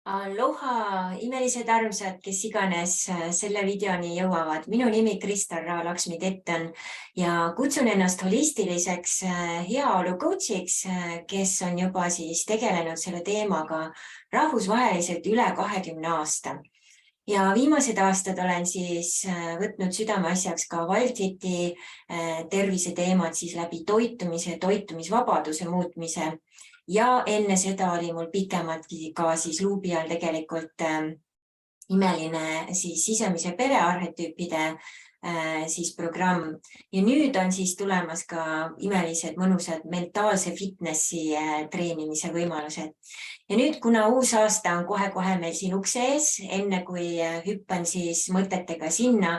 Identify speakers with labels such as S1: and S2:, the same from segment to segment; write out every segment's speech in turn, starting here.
S1: Aloha, imelised armsad, kes iganes selle videoni jõuavad. Minu nimi Kristal Raalaksmi Tetton ja kutsun ennast holistiliseks heaolu coach'iks, kes on juba siis tegelenud selle teemaga rahvusvaheliselt üle 20 aasta. Ja viimased aastad olen siis võtnud südameasjaks ka Wildfiti terviseteemad siis läbi toitumise, toitumisvabaduse muutmise. Ja enne seda oli mul pikematki ka siis luubi all tegelikult imeline siis sisemise perearhetüüpide siis programm. Ja nüüd on siis tulemas ka imelised mõnusad mentaalse fitnessi treenimise võimalused. Ja nüüd, kuna uus aasta on kohe-kohe meil siin ukse ees, enne kui hüppan siis mõtetega sinna,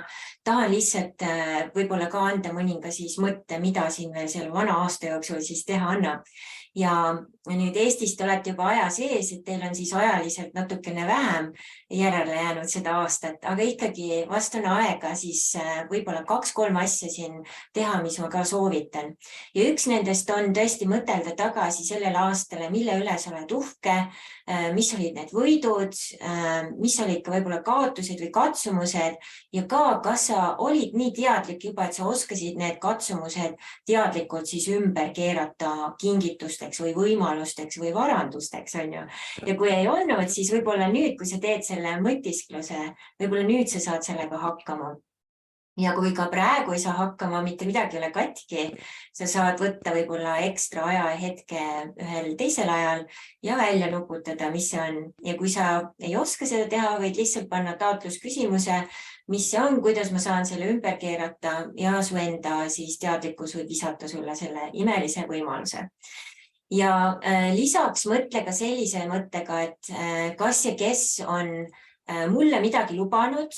S1: tahan lihtsalt võib-olla ka anda mõninga siis mõtte, mida siin veel selle vana aasta jooksul siis teha annab. Ja nüüd Eestist olete juba aja sees, et teil on siis ajaliselt natukene vähem järele jäänud seda aastat, aga ikkagi vast on aega siis võib-olla 2-3 asja siin teha, mis ma ka soovitan. Ja üks nendest on tõesti mõtelda tagasi sellele aastale, mille üle sa oled uhke, mis olid need võidud, mis olid ka võib-olla kaotused või katsumused ja ka, kas sa olid nii teadlik juba, et sa oskasid need katsumused teadlikult siis ümber keerata kingitusteks või võimalusteks või varandusteks, on ju. Ja kui ei olnud, siis võib-olla nüüd, kui sa teed selle mõtiskluse, võib-olla nüüd sa saad sellega hakkama. Ja kui ka praegu ei saa hakkama, mitte midagi ei ole katki, sa saad võtta võib-olla ekstra aja hetke ühel teisel ajal ja välja nuputada, mis see on. Ja kui sa ei oska seda teha, võid lihtsalt panna taotlusküsimuse, mis see on, kuidas ma saan selle ümber keerata ja su enda siis teadlikkus võib visata sulle selle imelise võimaluse. Ja lisaks mõtle ka sellise mõttega, et kas ja kes on mulle midagi lubanud,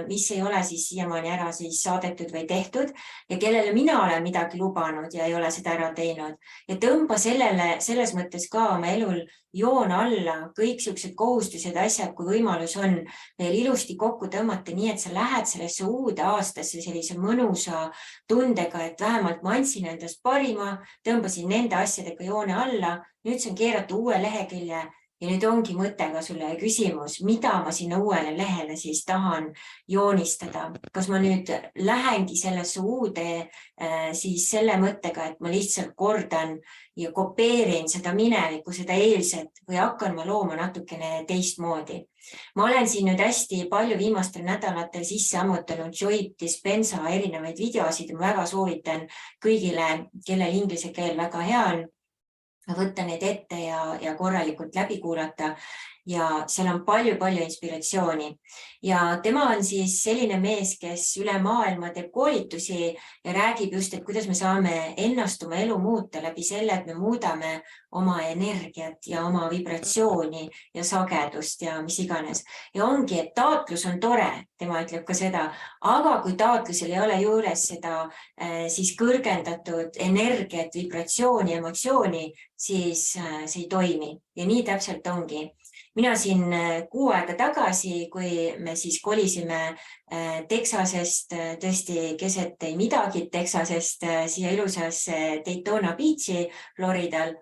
S1: mis ei ole siis siiamaani ära siis saadetud või tehtud ja kellele mina olen midagi lubanud ja ei ole seda ära teinud. Ja tõmba selles mõttes ka oma elul joon alla kõik siuksed kohustused, asjad, kui võimalus on veel ilusti kokku tõmmata, nii et sa lähed sellesse uude aastasse sellise mõnusa tundega, et vähemalt ma andsin endast parima, tõmbasin nende asjadega joone alla, nüüd saan keerata uue lehekülje. Ja nüüd ongi mõte ka sulle küsimus, mida ma sinna uuele lehele siis tahan joonistada. Kas ma nüüd lähengi sellesse uude siis selle mõttega, et ma lihtsalt kordan ja kopeerin seda minevikku, seda eilset või hakkan ma looma natukene teistmoodi. Ma olen siin nüüd hästi palju viimastel nädalatel sisse ammutanud Joe Dispenza erinevaid videosid ja ma väga soovitan kõigile, kellel inglise keel väga hea on, võtta need ette ja korralikult läbi kuulata ja seal on palju inspiratsiooni. Ja tema on siis selline mees, kes üle maailma teeb koolitusi ja räägib just, et kuidas me saame ennast oma elu muuta läbi selle, et me muudame oma energiat ja oma vibratsiooni ja sagedust ja mis iganes. Ja ongi, et taotlus on tore, tema ütleb ka seda, aga kui taotlusel ei ole juures seda siis kõrgendatud energiat, vibratsiooni, emotsiooni, siis see ei toimi ja nii täpselt ongi. Mina siin 6 aega tagasi, kui me siis kolisime Texasest, tõesti keset ei midagi Texasest siia ilusasse Daytona Beachi Floridal,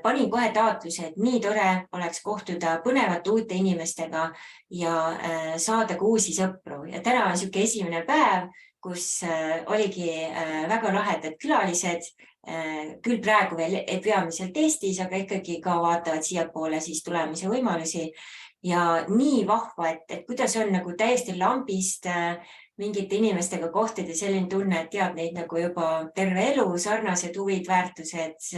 S1: panin kohe taotluse, et nii tore oleks kohtuda põnevate uute inimestega ja saada ka uusi sõpru. Ja täna on siuke esimene päev, kus oligi väga lahedad külalised, küll praegu veel peamiselt Eestis, aga ikkagi ka vaatavad siiapoole siis tulemise võimalusi. Ja nii vahva, et kuidas on nagu täiesti lambist mingite inimestega kohtade selline tunne, et tead neid nagu juba terve elu, sarnased huvid, väärtused,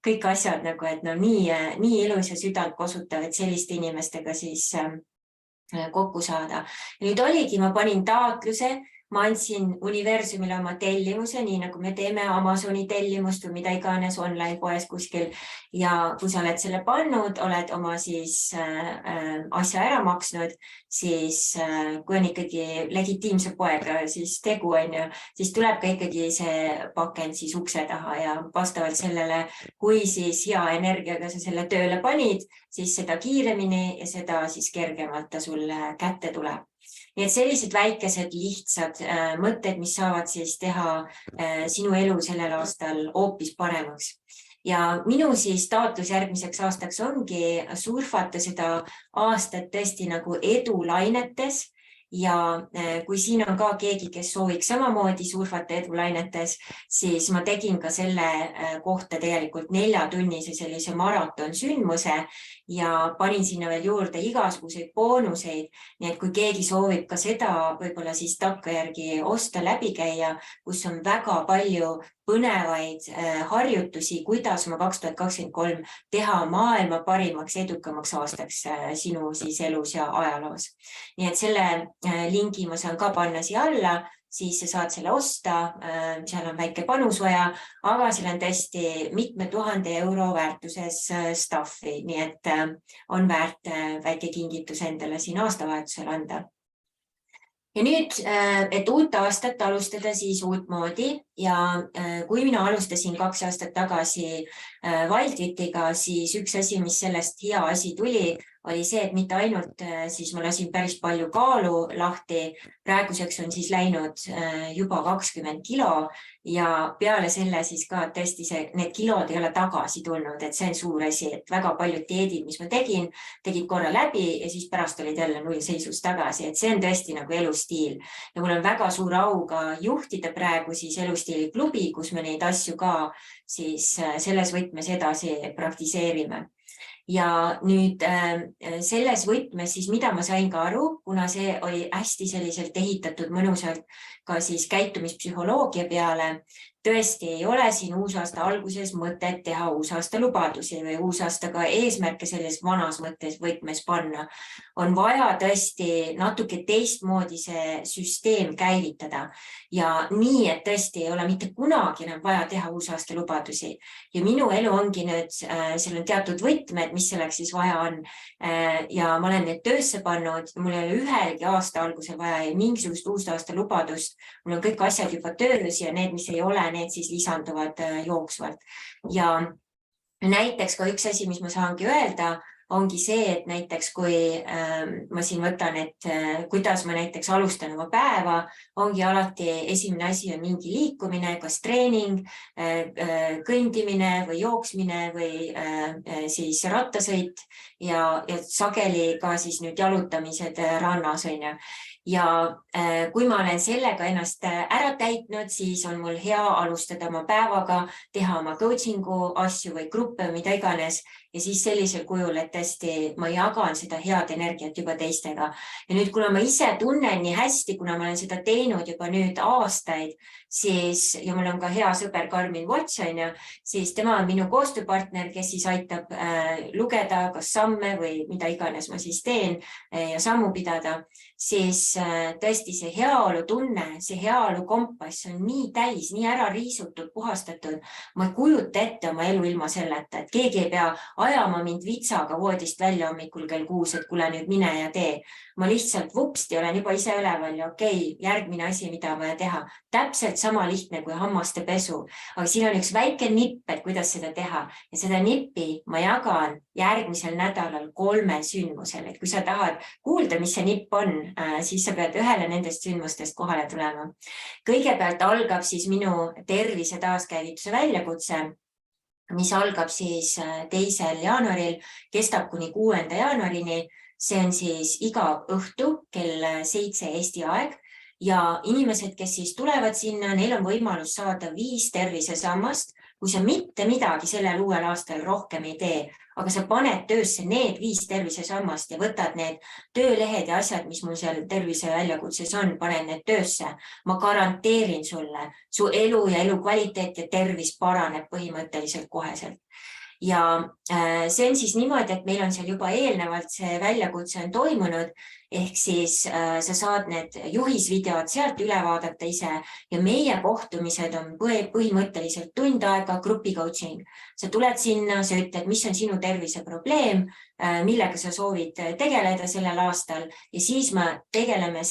S1: kõik asjad nagu, et no nii ilus ja südant kosutav, et selliste inimestega siis kokku saada. Nüüd oligi, ma panin taotluse, ma andsin universumile oma tellimuse, nii nagu me teeme Amazoni tellimust või mida iganes online poes kuskil. Ja kui sa oled selle pannud, oled oma siis asja ära maksnud, siis kui on ikkagi legitiimse poega siis tegu on ju, siis tuleb ka ikkagi see pakend siis ukse taha ja vastavalt sellele, kui siis hea energiaga sa selle tööle panid, siis seda kiiremini ja seda siis kergemalt ta sulle kätte tuleb. Nii et sellised väikesed lihtsad mõtted, mis saavad siis teha sinu elu sellel aastal hoopis paremaks. Ja minu siis taotlus järgmiseks aastaks ongi surfata seda aastat tõesti nagu edulainetes. Ja kui siin on ka keegi, kes sooviks samamoodi surfata edulainetes, siis ma tegin ka selle kohta tegelikult 4-tunnise sellise maratonsündmuse ja panin sinna veel juurde igasuguseid boonuseid. Nii et kui keegi soovib ka seda võib-olla siis takkajärgi osta, läbi käia, kus on väga palju põnevaid harjutusi, kuidas ma 2023 teha maailma parimaks, edukamaks aastaks sinu siis elus ja ajaloos. Nii et selle lingi ma saan ka panna siia alla, siis sa saad selle osta, seal on väike panus vaja, aga seal on tõesti mitme 1000 euro väärtuses staffi, nii et on väärt väike kingitus endale siin aastavahetusel anda. Ja nüüd, et uut aastat alustada siis uutmoodi ja kui mina alustasin 2 aastat tagasi Wildwitiga, siis üks asi, mis sellest hea asi tuli, oli see, et mitte ainult siis ma lasin päris palju kaalu lahti, praeguseks on siis läinud juba 20 kilo ja peale selle siis ka tõesti need kilod ei ole tagasi tulnud, et see on suur asi, et väga paljud dieedid, mis ma tegin korra läbi ja siis pärast olid jälle nullseisus tagasi, et see on tõesti nagu elustiil. Ja mul on väga suur au ka juhtida praegu siis elustiili klubi, kus me neid asju ka siis selles võtmes edasi praktiseerime. Ja nüüd selles võtmes siis, mida ma sain ka aru, kuna see oli hästi selliselt ehitatud mõnusalt ka siis käitumispsühholoogia peale, tõesti ei ole siin uusaasta alguses mõtet teha uusaasta lubadusi või uusaastaga eesmärke selles vanas mõttes võtmes panna. On vaja tõesti natuke teistmoodi see süsteem käivitada ja nii, et tõesti ei ole mitte kunagi enam vaja teha uusaasta lubadusi. Ja minu elu ongi nüüd, seal on teatud võtmed, mis selleks siis vaja on ja ma olen need töösse pannud, mul ei ole ühelgi aasta algusel vaja mingisugust uusaasta lubadust, mul on kõik asjad juba töös ja need, mis ei ole, need siis lisanduvad jooksvalt. Ja näiteks ka üks asi, mis ma saangi öelda, ongi see, et näiteks kui ma siin võtan, et kuidas ma näiteks alustan oma päeva, ongi alati esimene asi on mingi liikumine, kas treening, kõndimine või jooksmine või siis rattasõit ja sageli ka siis nüüd jalutamised rannas on ju. Ja kui ma olen sellega ennast ära täitnud, siis on mul hea alustada oma päevaga, teha oma coachingu asju või gruppe, mida iganes ja siis sellisel kujul, et tõesti ma jagan seda head energiat juba teistega. Ja nüüd, kuna ma ise tunnen nii hästi, kuna ma olen seda teinud juba nüüd aastaid, siis, ja mul on ka hea sõber Karmin Watch, siis tema on minu koostööpartner, kes siis aitab lugeda kas samme või mida iganes ma siis teen ja sammu pidada, siis tõesti see heaolu tunne, see heaolu kompass on nii täis, nii ära riisutud, puhastatud. Ma ei kujuta ette oma elu ilma selleta, et keegi ei pea ajama mind vitsaga voodist välja hommikul kell 6, et kuule nüüd mine ja tee. Ma lihtsalt vupsti olen juba ise üleval ja okei, järgmine asi, mida on vaja teha. Täpselt sama lihtne kui hammaste pesu, aga siin on üks väike nipp, et kuidas seda teha ja seda nippi ma jagan järgmisel nädalal 3 sündmusel, et kui sa tahad kuulda, mis see nipp on, siis sa pead ühele nendest sündmustest kohale tulema. Kõigepealt algab siis minu tervise taaskäivituse väljakutse, mis algab siis 2. jaanuaril, kestab kuni 6. jaanuarini. See on siis iga õhtu kell 7 Eesti aeg ja inimesed, kes siis tulevad sinna, neil on võimalus saada 5 tervisesammast, kui sa mitte midagi sellel uuel aastal rohkem ei tee, aga sa paned töösse need 5 tervisesammast ja võtad need töölehed ja asjad, mis mul seal tervise väljakutses on, paned need töösse. Ma garanteerin sulle, su elu ja elukvaliteet ja tervis paraneb põhimõtteliselt koheselt. Ja see on siis niimoodi, et meil on seal juba eelnevalt see väljakutse on toimunud, ehk siis sa saad need juhisvideod sealt üle vaadata ise ja meie kohtumised on põhimõtteliselt tund aega grupi coaching. Sa tuled sinna, sa ütled, mis on sinu tervise probleem, millega sa soovid tegeleda sellel aastal ja siis me tegeleme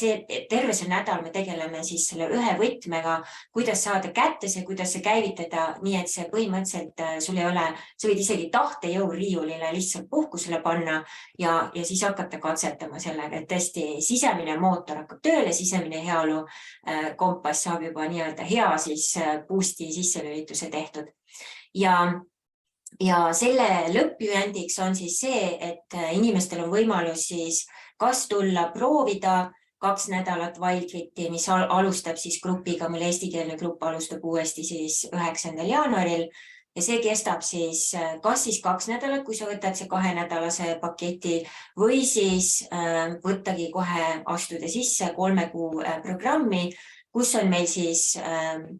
S1: terve see nädal me tegeleme siis selle ühe võtmega, kuidas saada kätte see, kuidas see käivitada, nii et see põhimõtteliselt sul ei ole, sa võid isegi tahtejõu riiulile lihtsalt puhkusele panna ja siis hakata katsetama sellega, et tõesti sisemine mootor hakkab tööle, sisemine heaolu kompass saab juba nii-öelda hea siis boost'i sisselülituse tehtud. Ja ja selle lõppjuhendiks on siis see, et inimestel on võimalus siis kas tulla proovida 2 nädalat Wildfiti, mis alustab siis grupiga, mul eestikeelne grupp alustab uuesti siis 9. jaanuaril ja see kestab siis kas siis 2 nädalat, kui sa võtad see 2-nädalase paketi või siis võttagi kohe astuda sisse 3 kuu programmi, kus on meil siis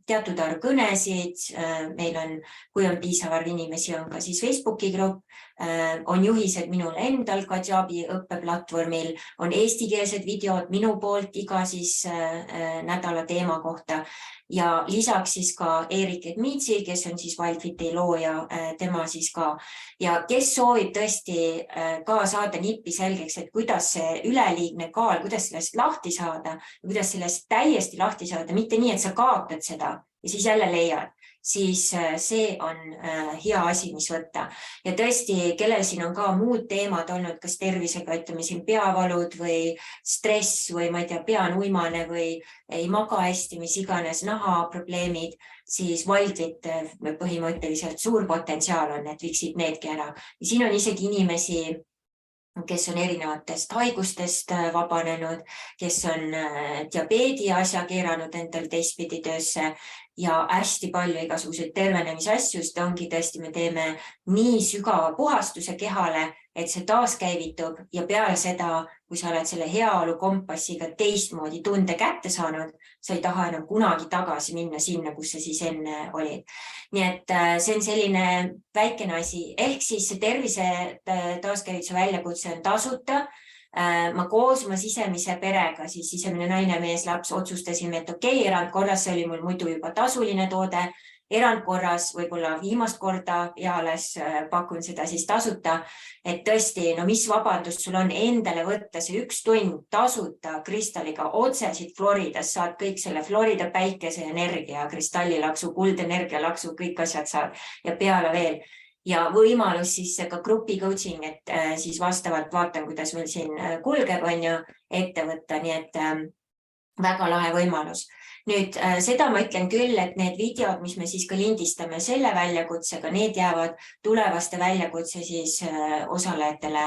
S1: teatud arv kõnesid, meil on, kui on piisav arv inimesi, on ka siis Facebooki grupp, on juhised minul endal Kajabi õppeplatvormil, on eestikeelsed videod minu poolt iga siis nädala teema kohta ja lisaks siis ka Erik Edmitsi, kes on siis Wildfiti looja, tema siis ka. Ja kes soovib tõesti ka saada nippi selgeks, et kuidas see üleliigne kaal, kuidas sellest lahti saada, kuidas sellest täiesti lahti saada, mitte nii, et sa kaotad seda ja siis jälle leiad, siis see on hea asi, mis võtta. Ja tõesti, kellel siin on ka muud teemad olnud, kas tervisega, ütleme siin peavalud või stress või ma ei tea, pea on uimane või ei maga hästi, mis iganes nahaprobleemid, siis Wildfit põhimõtteliselt suur potentsiaal on, et viksid needki ära. Ja siin on isegi inimesi, kes on erinevatest haigustest vabanenud, kes on diabeedi asja keeranud endal teistpidi töösse ja hästi palju igasuguseid tervenemisasju, sest ongi tõesti, me teeme nii sügava puhastuse kehale, et see taaskäivitub ja peale seda, kui sa oled selle heaolu kompassiga teistmoodi tunde kätte saanud, sa ei taha enam kunagi tagasi minna sinna, kus sa siis enne olid. Nii et see on selline väikene asi, ehk siis see tervise taaskäivituse väljakutse on tasuta. Ma koos oma sisemise perega, siis sisemine naine, mees, laps otsustasime, et okei, erandkorras, see oli mul muidu juba tasuline toode, erandkorras võib-olla viimast korda ja alles pakun seda siis tasuta, et tõesti, no mis vabandus sul on endale võtta see 1 tund tasuta kristalliga otse siit Floridas, saad kõik selle Florida päikeseenergia, kristallilaksu, kuldenergia laksu, kõik asjad saad ja peale veel. Ja võimalus siis ka grupi coaching, et siis vastavalt vaatan, kuidas meil siin kulgeb, on ju, ette võtta, nii et väga lahe võimalus. Nüüd seda ma ütlen küll, et need videod, mis me siis ka lindistame selle väljakutsega, need jäävad tulevaste väljakutse siis osalejatele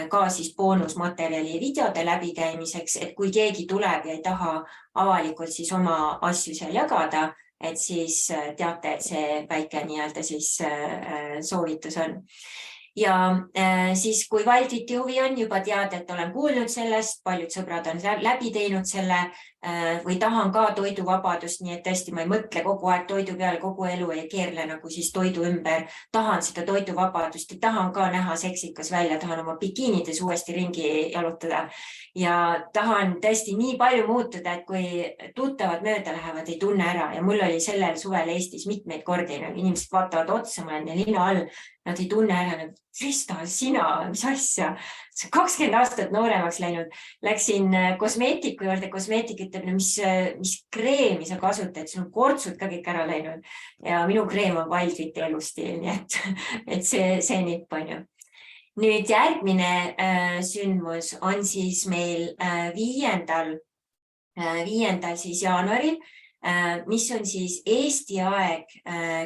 S1: ka siis boonusmaterjali videode läbikäimiseks, et kui keegi tuleb ja ei taha avalikult siis oma asju seal jagada, et siis teate, et see väike nii-öelda siis soovitus on. Ja siis, kui Wildfiti huvi on, juba tead, et olen kuulnud sellest, paljud sõbrad on läbi teinud selle või tahan ka toiduvabadust, nii et tõesti ma ei mõtle kogu aeg toidu peale, kogu elu ei keerle nagu siis toidu ümber. Tahan seda toiduvabadust ja tahan ka näha seksikas välja, tahan oma bikiinides uuesti ringi jalutada ja tahan tõesti nii palju muutuda, et kui tuttavad mööda lähevad, ei tunne ära ja mul oli sellel suvel Eestis mitmeid kordi, inimesed vaatavad otsa, ma olen lina all, nad ei tunne ära, Krista, sina, mis asja, 20 aastat nooremaks läinud, läksin kosmeetiku juurde, kosmeetik ütleb, mis kreemi sa kasutad, sul on kortsud ka kõik ära läinud ja minu kreem on Wildfiti elustiil, nii et see nipp on ju. Nüüd järgmine sündmus on siis meil 5. siis jaanuaril, mis on siis Eesti aeg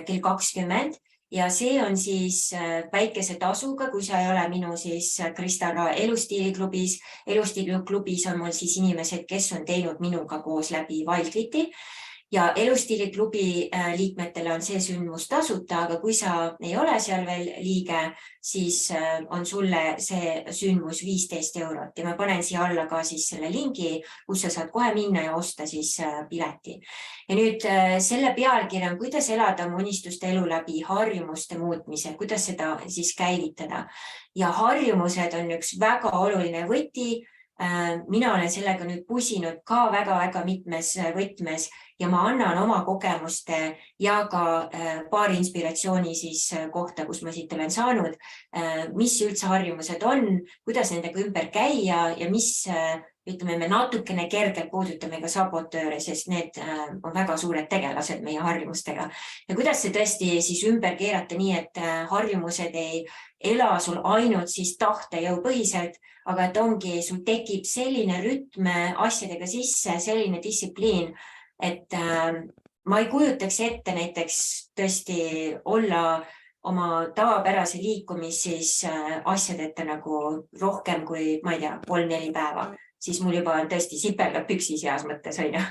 S1: kell 20 ja see on siis väikese tasuga, kui sa ei ole minu siis Kristaga elustiiliklubis. Elustiiliklubis on mul siis inimesed, kes on teinud minuga koos läbi Wildfiti ja elustiiliklubi liikmetele on see sündmus tasuta, aga kui sa ei ole seal veel liige, siis on sulle see sündmus 15 € ja ma panen siia alla ka siis selle lingi, kus sa saad kohe minna ja osta siis pileti. Ja nüüd selle pealkiri on, kuidas elada oma unistuste elu läbi harjumuste muutmise, kuidas seda siis käivitada. Ja harjumused on üks väga oluline võti. Mina olen sellega nüüd pusinud ka väga-väga mitmes võtmes ja ma annan oma kogemuste ja ka paari inspiratsiooni siis kohta, kus ma siit olen saanud, mis üldse harjumused on, kuidas nendega ümber käia ja mis, ütleme, me natukene kergelt puudutame ka sabotööre, sest need on väga suured tegelased meie harjumustega. Ja kuidas see tõesti siis ümber keerata nii, et harjumused ei ela sul ainult siis tahtejõupõhiselt, aga et ongi, sul tekib selline rütm asjadega sisse, selline distsipliin, et ma ei kujutaks ette näiteks tõesti olla oma tavapärase liikumis siis asjadeta nagu rohkem kui, ma ei tea, 3-4 päeva, siis mul juba on tõesti sipelgad püksis heas mõttes, on ju.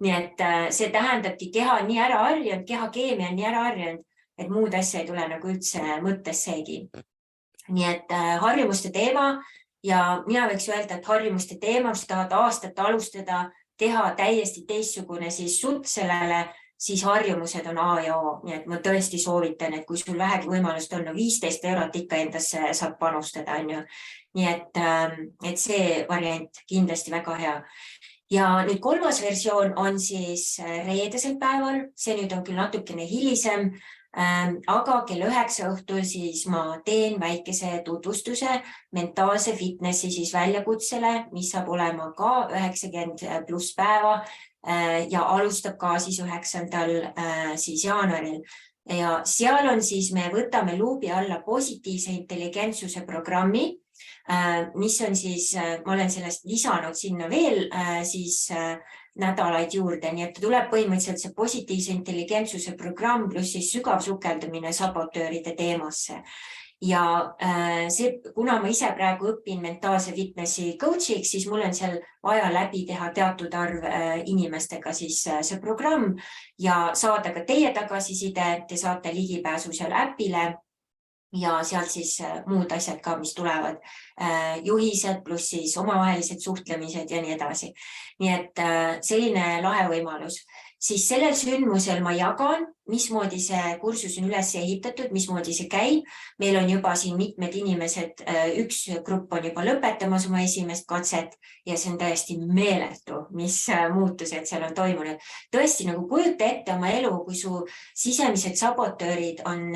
S1: Nii et see tähendabki keha on nii ära harjunud, keha keemia on nii ära harjunud, et muud asja ei tule nagu üldse mõttesseegi. Nii et harjumuste teema ja mina võiks öelda, et harjumuste teema, kui sa tahad aastat alustada, teha täiesti teistsugune siis sutt sellele, siis harjumused on A ja O. Nii et ma tõesti soovitan, et kui sul vähegi võimalust on, 15 eurot ikka endasse saab panustada, on ju. Nii et see variant kindlasti väga hea. Ja nüüd kolmas versioon on siis reedesel päeval, see nüüd on küll natukene hilisem, aga kell 9 õhtul siis ma teen väikese tutvustuse mentaalse fitnessi siis väljakutsele, mis saab olema ka 90+ päeva ja alustab ka siis 9. siis jaanuaril. Ja seal on siis, me võtame luubi alla positiivse intelligentsuse programmi, mis on siis, ma olen sellest lisanud sinna veel siis nädalaid juurde, nii et tuleb põhimõtteliselt see positiivse intelligentsuse programm pluss siis sügav sukeldumine sabotööride teemasse. Ja see, kuna ma ise praegu õpin mentaalse fitnessi coach'iks, siis mul on seal vaja läbi teha teatud arv inimestega siis see programm ja saada ka teie tagasiside, te saate ligipääsu seal äpile ja sealt siis muud asjad ka, mis tulevad, juhised pluss siis omavahelised suhtlemised ja nii edasi. Nii et selline lahe võimalus. Siis sellel sündmusel ma jagan, mismoodi see kursus on üles ehitatud, mismoodi see käib. Meil on juba siin mitmed inimesed, üks grupp on juba lõpetamas oma esimest katset ja see on täiesti meeletu, mis muutused seal on toimunud. Tõesti nagu kujuta ette oma elu, kui su sisemised sabotöörid on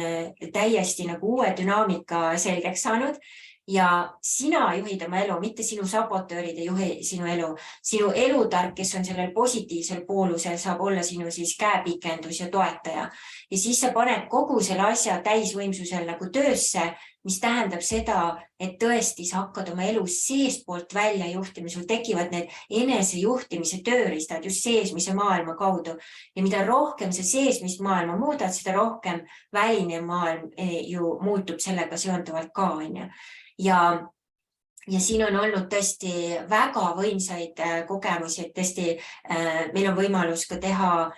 S1: täiesti nagu uue dünaamika selgeks saanud ja sina juhid oma elu, mitte sinu sabotöörid ei juhi sinu elu. Sinu elutark, kes on sellel positiivsel poolusel, saab olla sinu siis käepikendus ja toetaja. Ja siis sa paned kogu selle asja täisvõimsusel nagu töösse, mis tähendab seda, et tõesti sa hakkad oma elu seespoolt välja juhtima. Sul tekivad need enesejuhtimise tööriistad just seesmise maailma kaudu. Ja mida rohkem sa seesmist maailma muudad, seda rohkem väline maailm ju muutub sellega seonduvalt ka, on ju. Ja siin on olnud tõesti väga võimsaid kogemusi, et tõesti meil on võimalus ka teha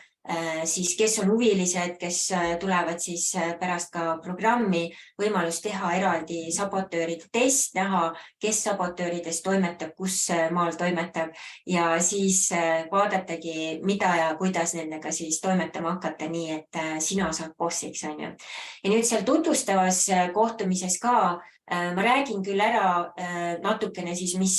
S1: siis, kes on huvilised, kes tulevad siis pärast ka programmi, võimalus teha eraldi sabotööride test, näha, kes sabotööridest toimetab, kus maal toimetab ja siis vaadatagi, mida ja kuidas nendega siis toimetama hakata, nii et sina saad bossiks, on ju. Ja nüüd seal tutvustavas kohtumises ka ma räägin küll ära natukene siis, mis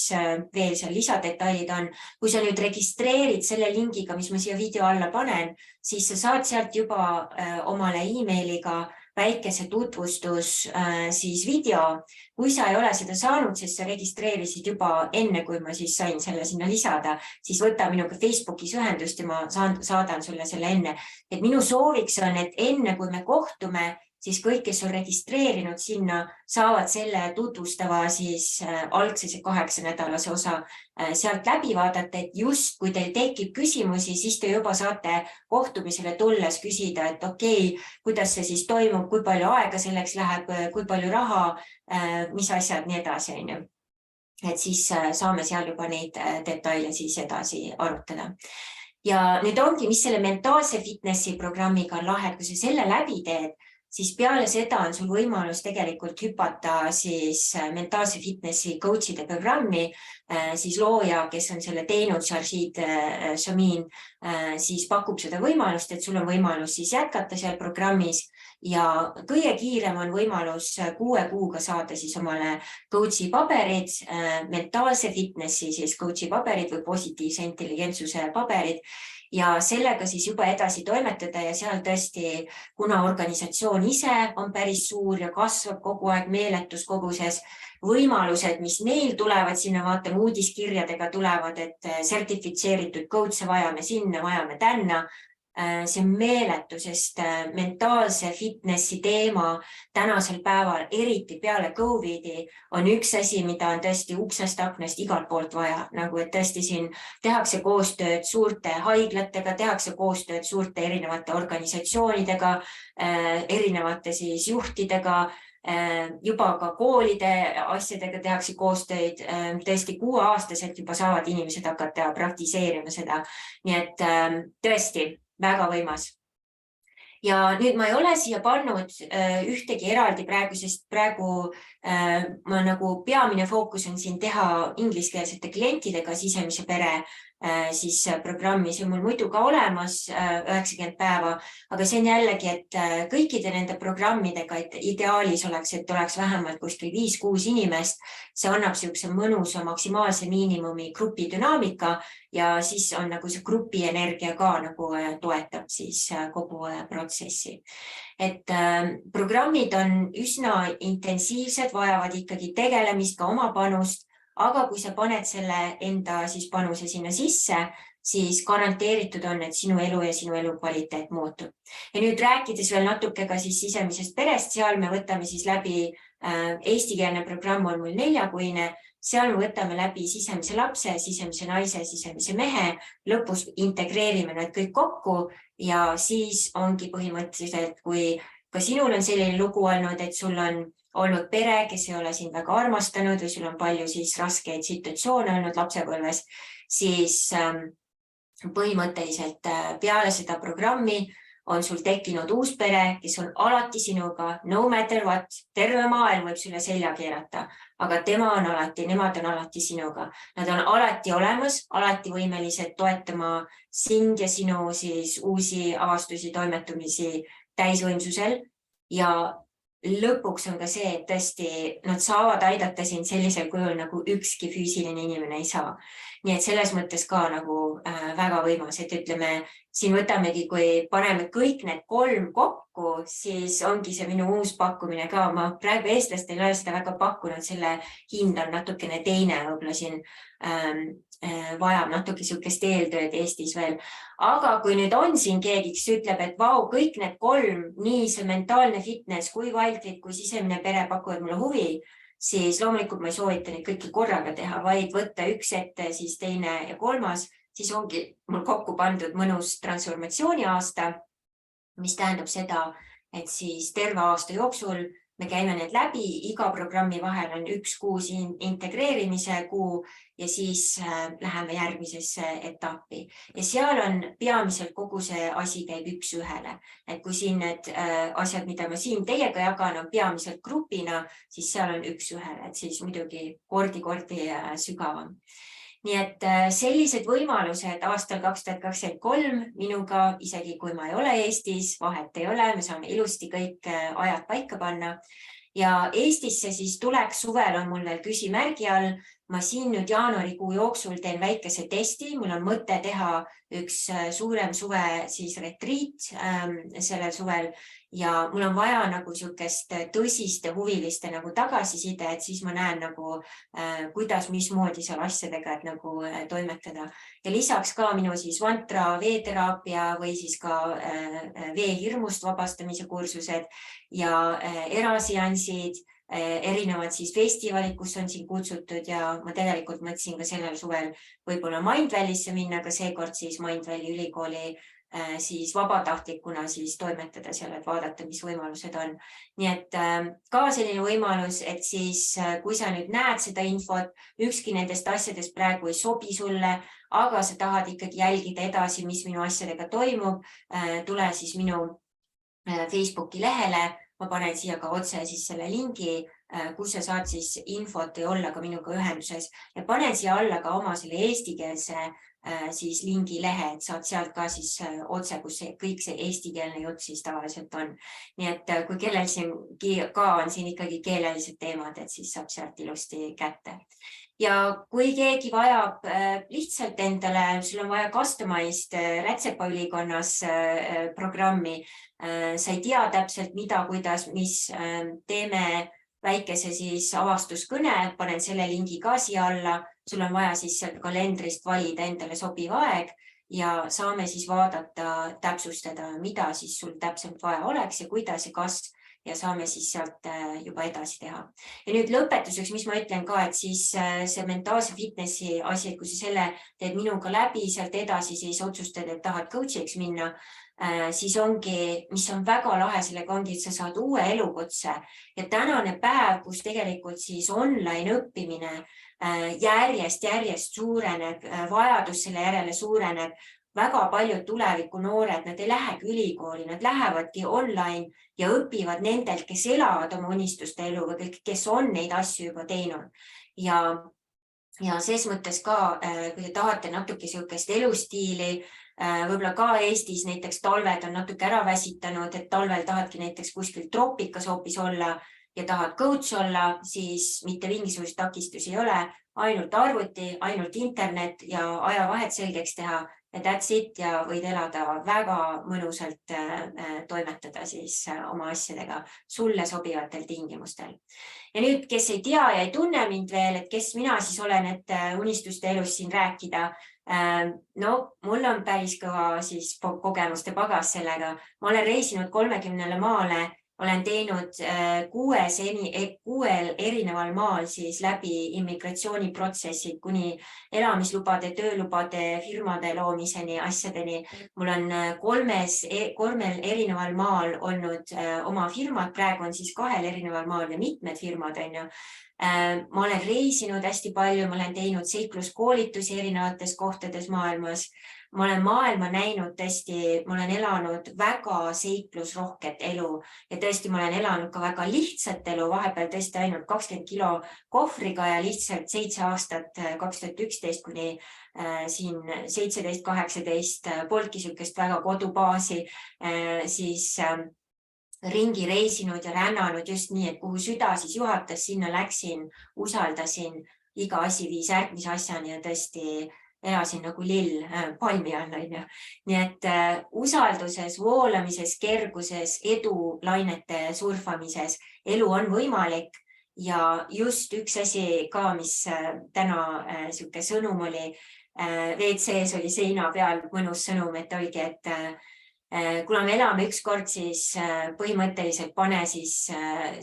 S1: veel seal lisadetailid on. Kui sa nüüd registreerid selle lingiga, mis ma siia video alla panen, siis sa saad sealt juba omale e-mailiga väikese tutvustus siis video. Kui sa ei ole seda saanud, sest sa registreerisid juba enne, kui ma siis sain selle sinna lisada, siis võta minuga Facebookis ühendust ja ma saadan sulle selle enne. Et minu sooviks on, et enne kui me kohtume, siis kõik, kes on registreerinud sinna, saavad selle tutvustava siis algse 8-nädalase osa sealt läbi vaadata, et just kui teil tekib küsimusi, siis te juba saate kohtumisele tulles küsida, et okei, kuidas see siis toimub, kui palju aega selleks läheb, kui palju raha, mis asjad, nii edasi, on ju. Et siis saame seal juba neid detaile siis edasi arutada. Ja nüüd ongi, mis selle mentaalse fitnessi programmiga on lahe, kui sa selle läbi teed, siis peale seda on sul võimalus tegelikult hüpata siis mentaalse fitnessi coach'ide programmi, siis looja, kes on selle teinud, Sharjid Shamin, siis pakub seda võimalust, et sul on võimalus siis jätkata seal programmis ja kõige kiirem on võimalus 6 kuuga saada siis omale coach'i paberid, mentaalse fitnessi siis coach'i paberid või positiivse intelligentsuse paberid ja sellega siis juba edasi toimetada ja seal tõesti, kuna organisatsioon ise on päris suur ja kasvab kogu aeg meeletus koguses, võimalused, mis neil tulevad sinna, vaatame uudiskirjadega tulevad, et sertifitseeritud coach'e vajame sinna, vajame tänna, see on meeletu, sest mentaalse fitnessi teema tänasel päeval, eriti peale COVIDi, on üks asi, mida on tõesti uksest aknast igalt poolt vaja, nagu et tõesti siin tehakse koostööd suurte haiglatega, tehakse koostööd suurte erinevate organisatsioonidega, erinevate siis juhtidega, juba ka koolide asjadega tehakse koostöid, tõesti 6-aastaselt juba saavad inimesed hakata praktiseerima seda. Nii et tõesti väga võimas. Ja nüüd ma ei ole siia pannud ühtegi eraldi praegu, sest praegu ma nagu peamine fookus on siin teha ingliskeelsete klientidega sisemise pere siis programmi, see on mul muidu ka olemas 90 päeva, aga see on jällegi, et kõikide nende programmidega, et ideaalis oleks, et oleks vähemalt kuskil 5-6 inimest, see annab siukse mõnusa maksimaalse miinimumi grupi dünaamika ja siis on nagu see grupi energia ka nagu toetab siis kogu protsessi. Et programmid on üsna intensiivsed, vajavad ikkagi tegelemist, ka oma panust, aga kui sa paned selle enda siis panuse sinna sisse, siis garanteeritud on, et sinu elu ja sinu elu kvaliteet muutub. Ja nüüd rääkides veel natuke ka siis sisemisest perest, seal me võtame siis läbi, eestikeelne programm on mul 4-kuine, seal me võtame läbi sisemise lapse, sisemise naise, sisemise mehe, lõpus integreerime nad kõik kokku ja siis ongi põhimõtteliselt, kui ka sinul on selline lugu olnud, et sul on olnud pere, kes ei ole sind väga armastanud või sul on palju siis raskeid situatsioone olnud lapsepõlves, siis põhimõtteliselt peale seda programmi on sul tekkinud uus pere, kes on alati sinuga, no matter what, terve maailm võib sulle selja keerata, aga nemad on alati sinuga. Nad on alati olemas, alati võimelised toetama sind ja sinu siis uusi avastusi, toimetumisi täisvõimsusel ja lõpuks on ka see, et tõesti nad saavad aidata sind sellisel kujul, nagu ükski füüsiline inimene ei saa. Nii et selles mõttes ka nagu väga võimas, et ütleme, siin võtamegi, kui paneme kõik need 3 kokku, siis ongi see minu uus pakkumine ka. Ma praegu eestlastel ei ole seda väga pakkunud, selle hind on natukene teine, võib-olla siin vajab natuke sihukest eeltööd Eestis veel. Aga kui nüüd on siin keegi, kes ütleb, et vau, kõik need 3, nii see mentaalne fitness kui Wildfit kui sisemine pere pakuvad mulle huvi, siis loomulikult ma ei soovita neid kõiki korraga teha, vaid võtta üks ette, siis teine ja 3, siis ongi mul kokku pandud mõnus transformatsiooniaasta, mis tähendab seda, et siis terve aasta jooksul me käime need läbi, iga programmi vahel on 1 kuu integreerimise kuu ja siis läheme järgmisesse etappi. Ja seal on peamiselt kogu see asi käib 1-1. Et kui siin need asjad, mida ma siin teiega jagan, on peamiselt grupina, siis seal on 1-1, et siis muidugi kordi sügavam. Nii et sellised võimalused aastal 2023 minuga, isegi kui ma ei ole Eestis, vahet ei ole, me saame ilusti kõik ajad paika panna. Ja Eestisse siis tuleks suvel on mul veel küsimärgi all. Ma siin nüüd jaanuarikuu jooksul teen väikese testi, mul on mõte teha üks suurem suve siis retriit sellel suvel ja mul on vaja nagu sihukest tõsiste huviliste nagu tagasiside, et siis ma näen nagu kuidas, mismoodi seal asjadega, et nagu toimetada. Ja lisaks ka minu siis vantra veeteraapia või siis ka veehirmust vabastamise kursused ja eraseansid, erinevad siis festivalid, kus on siin kutsutud ja ma tegelikult mõtlesin ka sellel suvel võib-olla Mindvallisse minna, aga seekord siis Mindvalli ülikooli siis vabatahtlikuna siis toimetada seal, et vaadata, mis võimalused on. Nii et ka selline võimalus, et siis kui sa nüüd näed seda infot, ükski nendest asjadest praegu ei sobi sulle, aga sa tahad ikkagi jälgida edasi, mis minu asjadega toimub, tule siis minu Facebooki lehele, ma panen siia ka otse siis selle lingi, kus sa saad siis infot või olla ka minuga ühenduses ja panen siia alla ka oma selle eestikeelse siis lingi lehe, et saad sealt ka siis otse, kus kõik see eestikeelne jutt siis tavaliselt on. Nii et kui kellel siin ka on siin ikkagi keelelised teemad, et siis saab sealt ilusti kätte. Ja kui keegi vajab lihtsalt endale, sul on vaja customized rätsepaülikonnas programmi, sa ei tea täpselt mida, kuidas, mis teeme väikese siis avastuskõne, panen selle lingi ka siia alla, sul on vaja siis kalendrist valida endale sobiv aeg ja saame siis vaadata, täpsustada, mida siis sul täpselt vaja oleks ja kuidas ja kas ja saame siis sealt juba edasi teha. Ja nüüd lõpetuseks, mis ma ütlen ka, et siis see mentaalse fitnessi asi, et kui sa selle teed minuga läbi, sealt edasi siis otsustad, et tahad coach'iks minna, siis ongi, mis on väga lahe sellega ongi, et sa saad uue elukutse ja tänane päev, kus tegelikult siis online õppimine järjest suureneb, vajadus selle järele suureneb, väga paljud tuleviku noored, nad ei lähegi ülikooli, nad lähevadki online ja õpivad nendelt, kes elavad oma unistuste elu või kes on neid asju juba teinud. Ja ses mõttes ka, kui te tahate natuke sihukest elustiili, võib-olla ka Eestis näiteks talved on natuke ära väsitanud, et talvel tahadki näiteks kuskil troopikas hoopis olla ja tahad coach olla, siis mitte mingisugust takistusi ei ole, ainult arvuti, ainult internet ja ajavahet selgeks teha ja that's it ja võid elada väga mõnusalt, toimetada siis oma asjadega sulle sobivatel tingimustel. Ja nüüd, kes ei tea ja ei tunne mind veel, et kes mina siis olen, et unistuste elus siin rääkida, no mul on päris kõva siis kogemuste pagas sellega. Ma olen reisinud 30 maale, olen teinud 6 erineval maal siis läbi immigratsiooniprotsessid kuni elamislubade, töölubade, firmade loomiseni, asjadeni. Mul on 3 erineval maal olnud oma firmad, praegu on siis 2 erineval maal ja mitmed firmad on ju. Ma olen reisinud hästi palju, ma olen teinud seikluskoolitusi erinevates kohtades maailmas. Ma olen maailma näinud tõesti, ma olen elanud väga seiklusrohket elu ja tõesti ma olen elanud ka väga lihtsat elu, vahepeal tõesti ainult 20 kilo kohvriga ja lihtsalt 7 aastat, 2011 kuni siin 17-18 polki sihukest väga kodubaasi, siis ringi reisinud ja rännanud just nii, et kuhu süda siis juhatas, sinna läksin, usaldasin, iga asi viis järgmise asjani ja tõesti elasin nagu lill palmi all, on ju. Nii et usalduses, voolamises, kerguses, edulainete surfamises elu on võimalik ja just üks asi ka, mis täna sihuke sõnum oli, WC-s oli seina peal mõnus sõnum, et oligi, et kuna me elame ükskord, siis põhimõtteliselt pane siis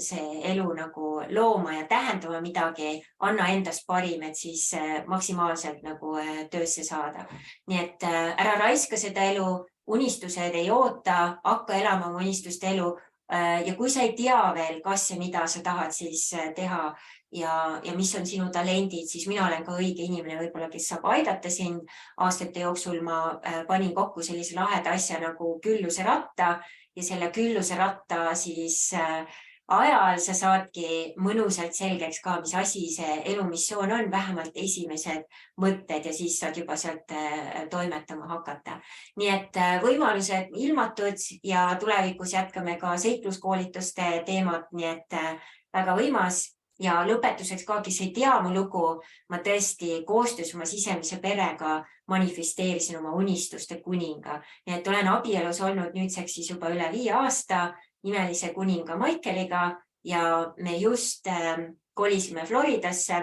S1: see elu nagu looma ja tähendama midagi, anna endast parim, et siis maksimaalselt nagu töösse saada. Nii et ära raiska seda elu, unistused ei oota, hakka elama oma unistuste elu ja kui sa ei tea veel, kas ja mida sa tahad siis teha ja mis on sinu talendid, siis mina olen ka õige inimene võib-olla, kes saab aidata sind. Aastate jooksul ma panin kokku sellise laheda asja nagu külluse ratta ja selle külluse ratta siis ajal sa saadki mõnusalt selgeks ka, mis asi see elumissioon on, vähemalt esimesed mõtted ja siis saad juba sealt toimetama hakata. Nii et võimalused ilmatud ja tulevikus jätkame ka seikluskoolituste teemat, nii et väga võimas. Ja lõpetuseks ka, kes ei tea mu lugu, ma tõesti koostöös oma sisemise perega manifesteerisin oma unistuste kuninga. Nii et olen abielus olnud nüüdseks siis juba üle 5 aasta imelise kuninga Michaeliga ja me just kolisime Floridasse.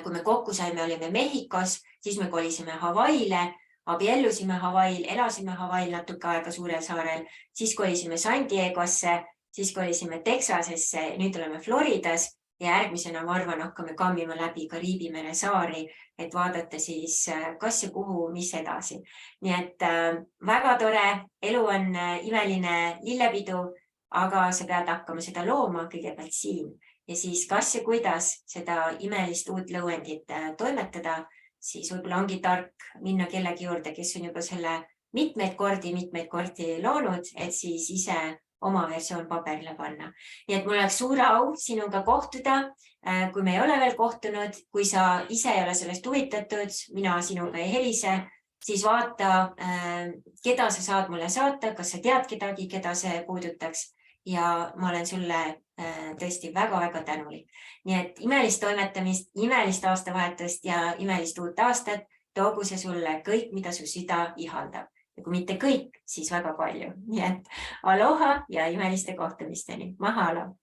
S1: Kui me kokku saime, olime Mehhikos, siis me kolisime Hawaiile, abiellusime Hawaiil, elasime Hawaiil natuke aega Suurel saarel, siis kolisime San Diegosse, siis kolisime Texasesse, nüüd oleme Floridas. Ja järgmisena, ma arvan, hakkame kammima läbi Kariibi mere saari, et vaadata siis kas ja kuhu, mis edasi. Nii et väga tore, elu on imeline lillepidu, aga sa pead hakkama seda looma kõigepealt siin. Ja siis kas ja kuidas seda imelist uut lõuendit toimetada, siis võib-olla ongi tark minna kellegi juurde, kes on juba selle mitmeid kordi loonud, et siis ise oma versioon paberile panna. Nii et mul oleks suur au sinuga kohtuda, kui me ei ole veel kohtunud, kui sa ise ei ole sellest huvitatud, mina sinuga ei helise, siis vaata, keda sa saad mulle saata, kas sa tead kedagi, keda see puudutaks ja ma olen sulle tõesti väga-väga tänulik. Nii et imelist toimetamist, imelist aastavahetust ja imelist uut aastat, toogu see sulle kõik, mida su süda ihaldab. Ja kui mitte kõik, siis väga palju. Nii et aloha ja imeliste kohtumisteni. Mahalo!